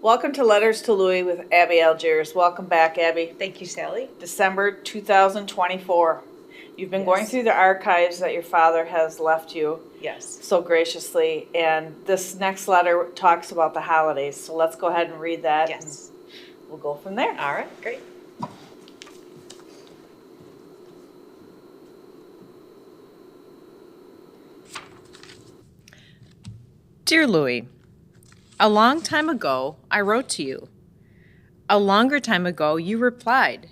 Welcome to Letters to Louie with Abby Algiers. Welcome back, Abby. Thank you, Sally. December 2024. You've been going Yes. through the archives that your father has left you Yes. so graciously, and this next letter talks about the holidays. So let's go ahead and read that. Yes. And we'll go from there. All right, great. Dear Louie, a long time ago, I wrote to you. A longer time ago, you replied.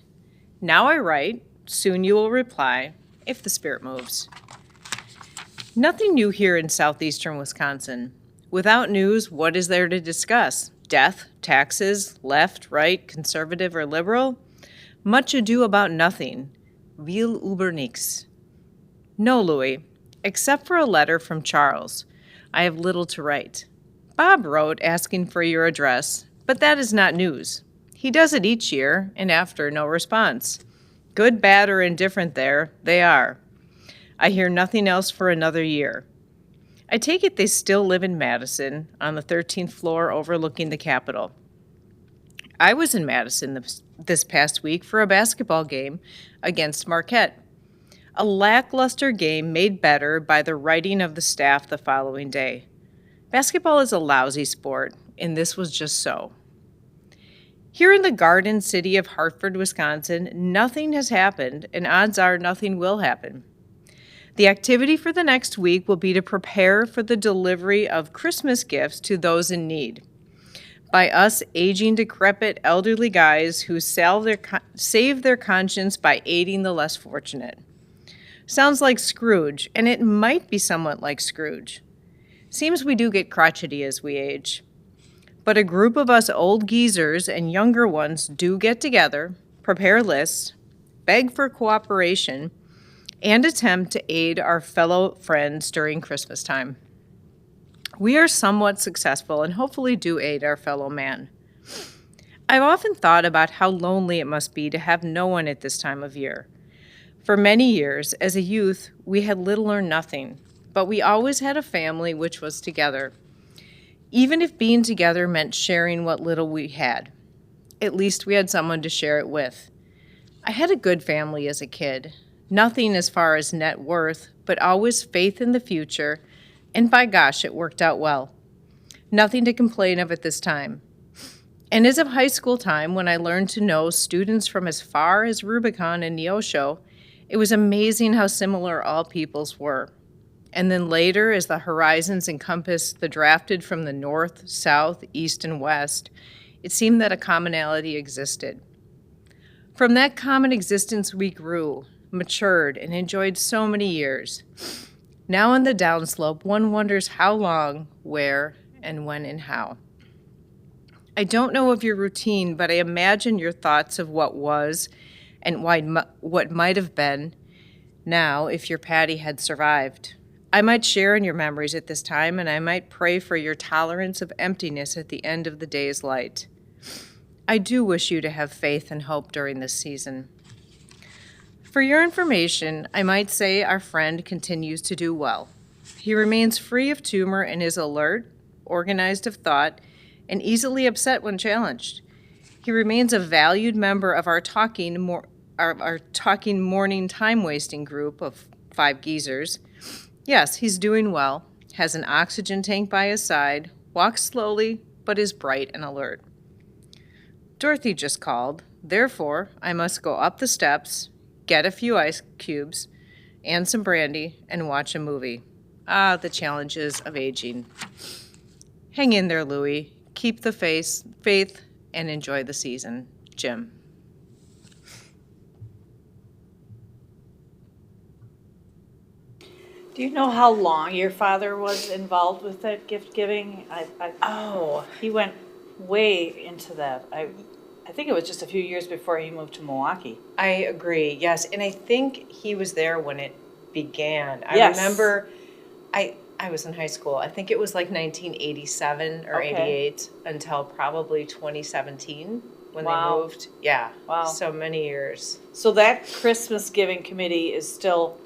Now I write, soon you will reply, if the spirit moves. Nothing new here in southeastern Wisconsin. Without news, what is there to discuss? Death, taxes, left, right, conservative, or liberal? Much ado about nothing. Viel über nichts. No, Louie, except for a letter from Charles. I have little to write. Bob wrote asking for your address, but that is not news. He does it each year, and after, no response. Good, bad, or indifferent there, they are. I hear nothing else for another year. I take it they still live in Madison, on the 13th floor overlooking the Capitol. I was in Madison this past week for a basketball game against Marquette. A lackluster game made better by the writing of the staff the following day. Basketball is a lousy sport, and this was just so. Here in the Garden City of Hartford, Wisconsin, nothing has happened, and odds are nothing will happen. The activity for the next week will be to prepare for the delivery of Christmas gifts to those in need. By us aging, decrepit, elderly guys who save their conscience by aiding the less fortunate. Sounds like Scrooge, and it might be somewhat like Scrooge. Seems we do get crotchety as we age. But a group of us old geezers and younger ones do get together, prepare lists, beg for cooperation, and attempt to aid our fellow friends during Christmas time. We are somewhat successful and hopefully do aid our fellow man. I've often thought about how lonely it must be to have no one at this time of year. For many years, as a youth, we had little or nothing, but we always had a family which was together. Even if being together meant sharing what little we had, at least we had someone to share it with. I had a good family as a kid, nothing as far as net worth, but always faith in the future, and by gosh, it worked out well. Nothing to complain of at this time. And as of high school time, when I learned to know students from as far as Rubicon and Neosho, it was amazing how similar all peoples were. And then later, as the horizons encompassed the drafted from the north, south, east, and west, it seemed that a commonality existed. From that common existence we grew, matured, and enjoyed so many years. Now on the downslope, one wonders how long, where, and when and how. I don't know of your routine, but I imagine your thoughts of what was and what might have been now if your Patty had survived. I might share in your memories at this time, and I might pray for your tolerance of emptiness at the end of the day's light. I do wish you to have faith and hope during this season. For your information, I might say our friend continues to do well. He remains free of tumor and is alert, organized of thought, and easily upset when challenged. He remains a valued member of our talking morning time-wasting group of 5 geezers. Yes, he's doing well, has an oxygen tank by his side, walks slowly, but is bright and alert. Dorothy just called, therefore I must go up the steps, get a few ice cubes, and some brandy, and watch a movie. Ah, the challenges of aging. Hang in there, Louie. Keep the faith, and enjoy the season. Jim. Do you know how long your father was involved with that gift giving? He went way into that. I think it was just a few years before he moved to Milwaukee. I agree, yes. And I think he was there when it began. I Yes. remember I was in high school. I think it was like 1987 or Okay. 88 until probably 2017 when Wow. they moved. Yeah. Wow. So many years. So that Christmas giving committee is still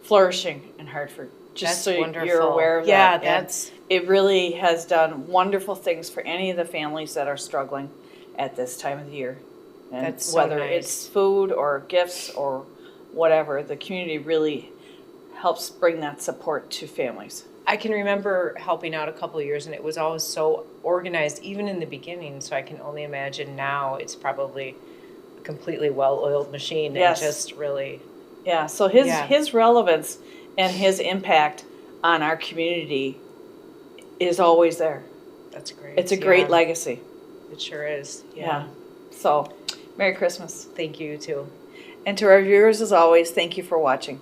flourishing in Hartford. Just That's so wonderful. you're aware of Yeah, that. And that's it really has done wonderful things for any of the families that are struggling at this time of the year. And That's so whether nice. it's food or gifts or whatever, the community really helps bring that support to families. I can remember helping out a couple of years, and it was always so organized, even in the beginning. So I can only imagine now it's probably a completely well-oiled machine Yes. and just really. Yeah, so Yeah. his relevance and his impact on our community is always there. That's great. It's a great Yeah, legacy. It sure is. Yeah. So, Merry Christmas. Thank you too. And to our viewers, as always, thank you for watching.